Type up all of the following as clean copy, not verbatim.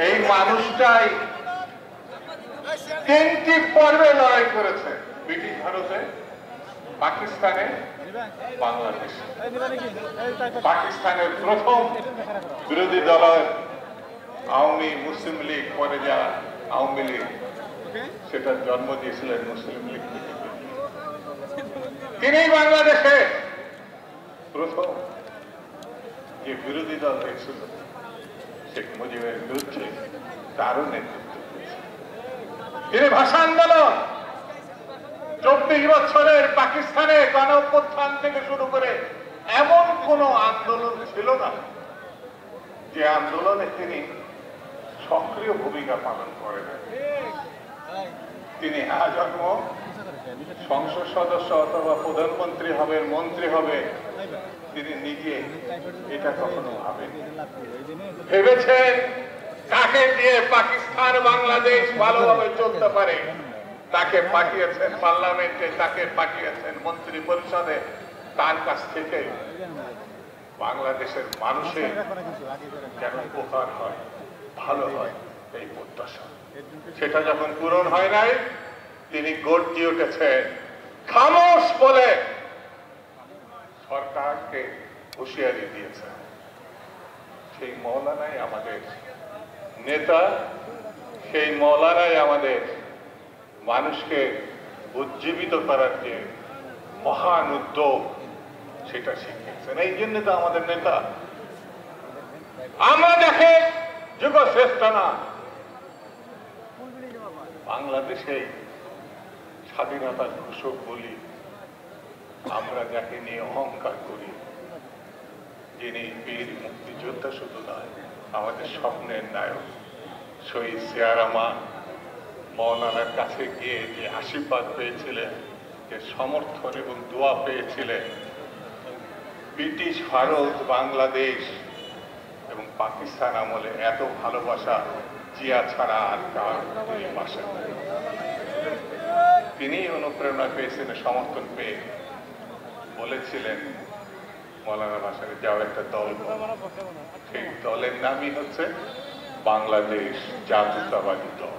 এই মানুষটাই 3টি পর্বে লড়াই করেছে, ব্রিটিশ ভারতে, পাকিস্তানে, বাংলাদেশে। পাকিস্তানের প্রথম বিরোধী দলের আওয়ামী মুসলিম লীগ, পরে যা আওয়ামী লীগ, সেটার জন্ম দিয়েছিলেন মুসলিম লীগ থেকে। তিনি বাংলাদেশে প্রথম যে বিরোধী দল হয়েছিল শেখ মুজিবের বিরুদ্ধে তারও নেতৃত্ব দিয়েছেন। তিনি ভাষা আন্দোলন 24 বছরের পাকিস্তানে গণঅভ্যুত্থান থেকে শুরু করে এমন কোন আন্দোলন ছিল না যে আন্দোলনে তিনি সক্রিয় ভূমিকা পালন করেন। তিনি আজন্ম সংসদ সদস্য অথবা প্রধানমন্ত্রী হবেন, মন্ত্রী হবে, তিনি নিজে এটা কখনো ভাবেন। ভেবেছেন কাকে দিয়ে পাকিস্তান বাংলাদেশ ভালোভাবে চলতে পারে, তাকে পাঠিয়েছেন পার্লামেন্টে, তাকে পাঠিয়েছেন মন্ত্রী পরিষদে। তার কাছ থেকে বাংলাদেশের মানুষের যেন উপকার হয়, ভালো হয়, এই প্রত্যাশা। সেটা যখন পূরণ হয় নাই, তিনি গর্জে উঠেছেন, খামোশ বলে সরকারকে হুঁশিয়ারি দিয়েছেন। সেই মৌলানাই আমাদের নেতা, সেই মৌলানাই আমাদের মানুষকে উজ্জীবিত করার যে মহান উদ্যোগ, সেটা শিখিয়েছেন। এই জন্য তো আমাদের নেতা। আমরা দেখে যুগশ্রেষ্ঠ না, বাংলাদেশে স্বাধীনতার ঘোষক বলি আমরা যাকে নিয়ে অহংকার করি, যিনি বীর মুক্তিযোদ্ধা শুধু নয়, আমাদের স্বপ্নের নায়ক শহীদ জিয়া রহমান মৌলানার কাছে গিয়ে যে আশীর্বাদ পেয়েছিলেন, যে সমর্থন এবং দোয়া পেয়েছিলেন, ব্রিটিশ ভারত, বাংলাদেশ এবং পাকিস্তান আমলে এত ভালোবাসা জিয়া ছাড়া আর কার বাসা। তিনি অনুপ্রেরণা পেয়েছিলেন, সমর্থন পেয়ে বলেছিলেন মৌলানা ভাসানী, যাও একটা দল, সেই দলের নামই হচ্ছে বাংলাদেশ জাতীয়তাবাদী দল।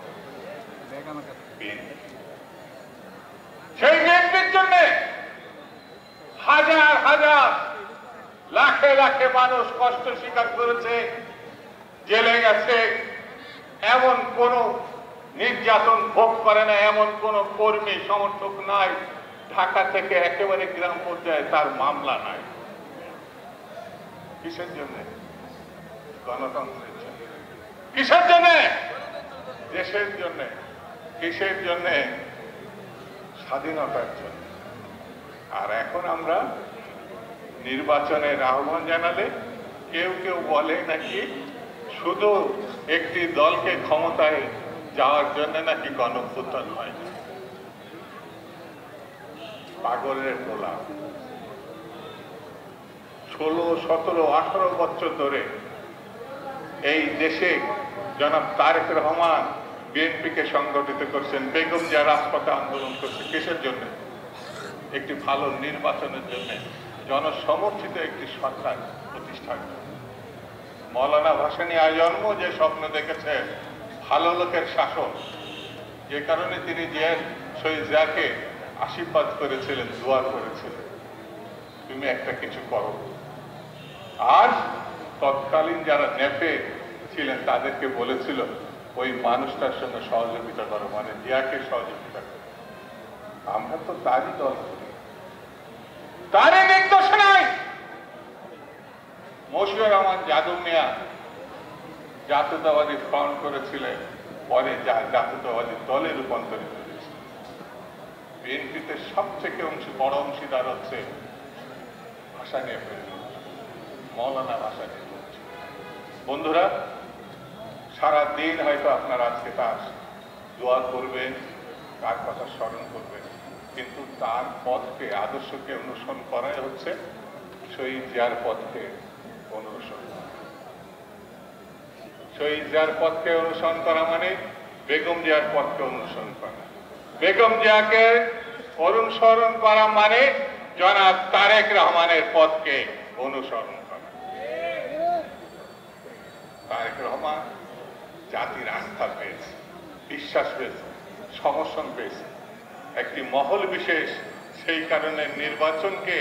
সেই বিএনপির জন্য হাজার হাজার লাখে লাখে মানুষ কষ্ট স্বীকার করেছে, জেলে গেছে। এমন কোন নির্যাতন ভোগ করে না, এমন কোন কর্মী সমর্থক নাই ঢাকা থেকে একেবারে গ্রাম পর্যায়ে তার মামলা নাই। কিসের জন্য? গণতন্ত্রের জন্য। কিসের জন্য? দেশের জন্য। কিসের জন্য? স্বাধীনতার জন্য। আর এখন আমরা নির্বাচনের আহ্বান জানালে কেউ কেউ বলে নাকি শুধু একটি দলকে ক্ষমতায় যাওয়ার জন্য নাকি গণঅভ্যুত্থান হয়। পাগলের গোলা। 16, 17, 18 বছর ধরে এই দেশে জনাব তারেক রহমান বিএনপিকে সংগঠিত করছেন, বেগম জিয়া রাজপথে আন্দোলন করছে। কিসের জন্য? একটি ভালো নির্বাচনের জন্য, জনসমর্থিত একটি সরকার প্রতিষ্ঠার জন্য। মৌলানা ভাসানী আজন্ম যে স্বপ্ন দেখেছেন ভালো লোকের শাসন, যে কারণে তিনি শহীদ জিয়াকে আশীর্বাদ করেছিলেন, দোয়া করেছিলেন, তুমি একটা কিছু করো। আর তৎকালীন যারা নেপে ছিলেন তাদেরকে বলেছিল ওই মানুষটার সঙ্গে সহযোগিতা করো, মানে জিয়াকে সহযোগিতা করো। আমরা তো তারই দল করি, তারই নির্দেশনায় মশিউর রহমান যাদু মিয়া জাতীয়তাবাদী ফ্রন্ট করেছিলেন, পরে জাতীয়তাবাদী দলে রূপান্তরিত হয়েছে। বিএনপিতে সবথেকে বড় অংশীদার হচ্ছে ভাসানী, মৌলানা ভাসানী। বন্ধুরা, সারা দিন হয়তো আপনারা আজকে তার দোয়া করবেন, তার কথা স্মরণ করবেন, কিন্তু তার পথকে, আদর্শকে অনুসরণ করাই হচ্ছে শহীদ জিয়ার পথকে অনুসরণ করা। শহীদ জিয়ার পথকে অনুসরণ করা মানে বেগম জিয়ার পথকে অনুসরণ করা। বেগম জিয়াকে অনুসরণ করা মানে জনাব তারেক রহমানের পথকে অনুসরণ করা। তারেক রহমান জাতির আস্থা পেয়েছে, বিশ্বাস পেয়েছে, সমর্থন পেয়েছে। একটি মহল বিশেষ সেই কারণে নির্বাচনকে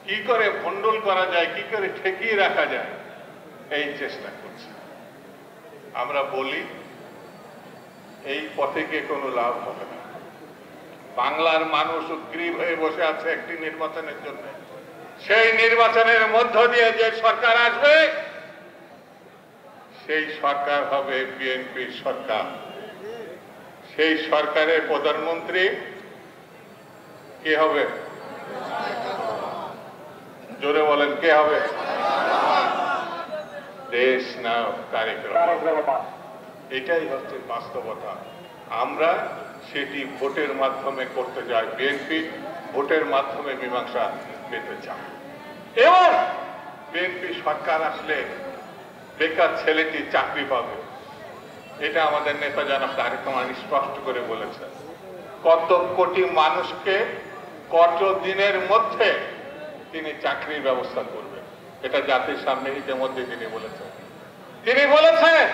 কি করে ভণ্ডুল করা যায়, কি করে ঠেকিয়ে রাখা যায়, এই চেষ্টা করছে। আমরা বলি এই পথে গিয়ে কোনো লাভ হবে না। বাংলার মানুষ উগ্রীব হয়ে বসে আছে একটি নির্বাচনের জন্য। সেই নির্বাচনের মধ্য দিয়ে যে সরকার আসবে সেই সরকার হবে বিএনপির সরকার। সেই সরকারের প্রধানমন্ত্রী কে হবে? জোরে বলেন, কে হবে? দেশ নায়ক তারেক রহমান। এটাই হচ্ছে বাস্তবতা। আমরা সেটি ভোটের মাধ্যমে করতে যাই। বিএনপি ভোটের মাধ্যমে মীমাংসা পেতে চায় এবং বিএনপি সরকার আসলে বেকার ছেলেটি চাকরি পাবে, এটা আমাদের নেতা জনাব তারেক রহমান স্পষ্ট করে বলেছেন। কত কোটি মানুষকে কত দিনের মধ্যে তিনি চাকরির ব্যবস্থা করবেন, এটা জাতির সামনে ইতিমধ্যে তিনি বলেছেন। তিনি বলেছেন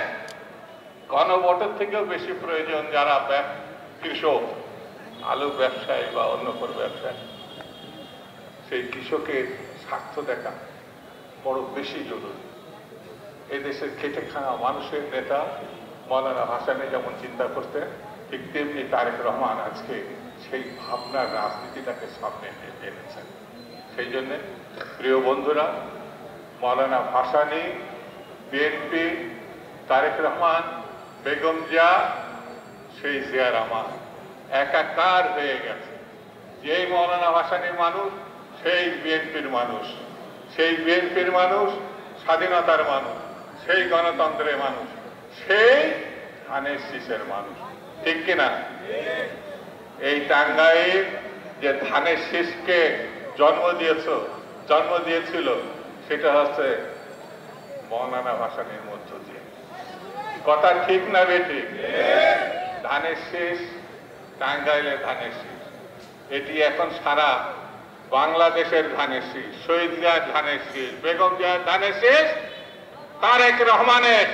গণভোটের থেকেও বেশি প্রয়োজন যারা কৃষক, আলু ব্যবসায়ী বা অন্য কোনো ব্যবসায়ী, সেই কৃষকের স্বার্থ দেখা বড় বেশি জরুরি। এদেশের খেটে খাওয়া মানুষের নেতা মৌলানা ভাসানী যেমন চিন্তা করতেন, ঠিক তেমনি তারেক রহমান আজকে সেই ভাবনার রাজনীতিটাকে সামনে এনেছেন। সেই জন্যে প্রিয় বন্ধুরা, মৌলানা ভাসানী, বিএনপি, তারেক রহমান, বেগম জিয়া, সেই জিয়া রহমান একাকার হয়ে গেছে। যেই মৌলানা ভাসানীর মানুষ সেই বিএনপির মানুষ, সেই বিএনপির মানুষ স্বাধীনতার মানুষ, সেই গণতন্ত্রের মানুষ, সেই ধানের শীষের মানুষ, ঠিক কিনা? এই টাঙ্গাইল যে ধানের শীষকে জন্ম দিয়েছিল সেটা হচ্ছে মৌলানা ভাসানীর মধ্য দিয়ে। কথা ঠিক না বেঠিক? ধানের শীষ, টাঙ্গাইলের ধানের শীষ, এটি এখন সারা বাংলাদেশের ধানের শীষ। শহীদ জিয়ার ধানের শীষ, বেগম জিয়ার ধানের শীষ, তারেক রহমানের।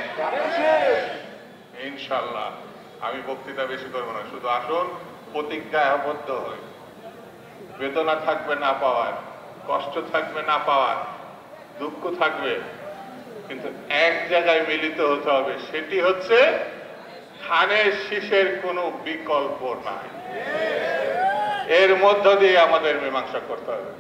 ইনশাল্লাহ আমি বক্তৃতা বেশি করবো না, শুধু আসুন প্রতিজ্ঞায় আবদ্ধ হই। বেদনা থাকবে না পাওয়ার, কষ্ট থাকবে না পাওয়ার, দুঃখ থাকবে, কিন্তু এক জায়গায় মিলিত হতে হবে, সেটি হচ্ছে ধানের শীষের কোনো বিকল্প নাই। এর মধ্য দিয়ে আমাদের মীমাংসা করতে হবে।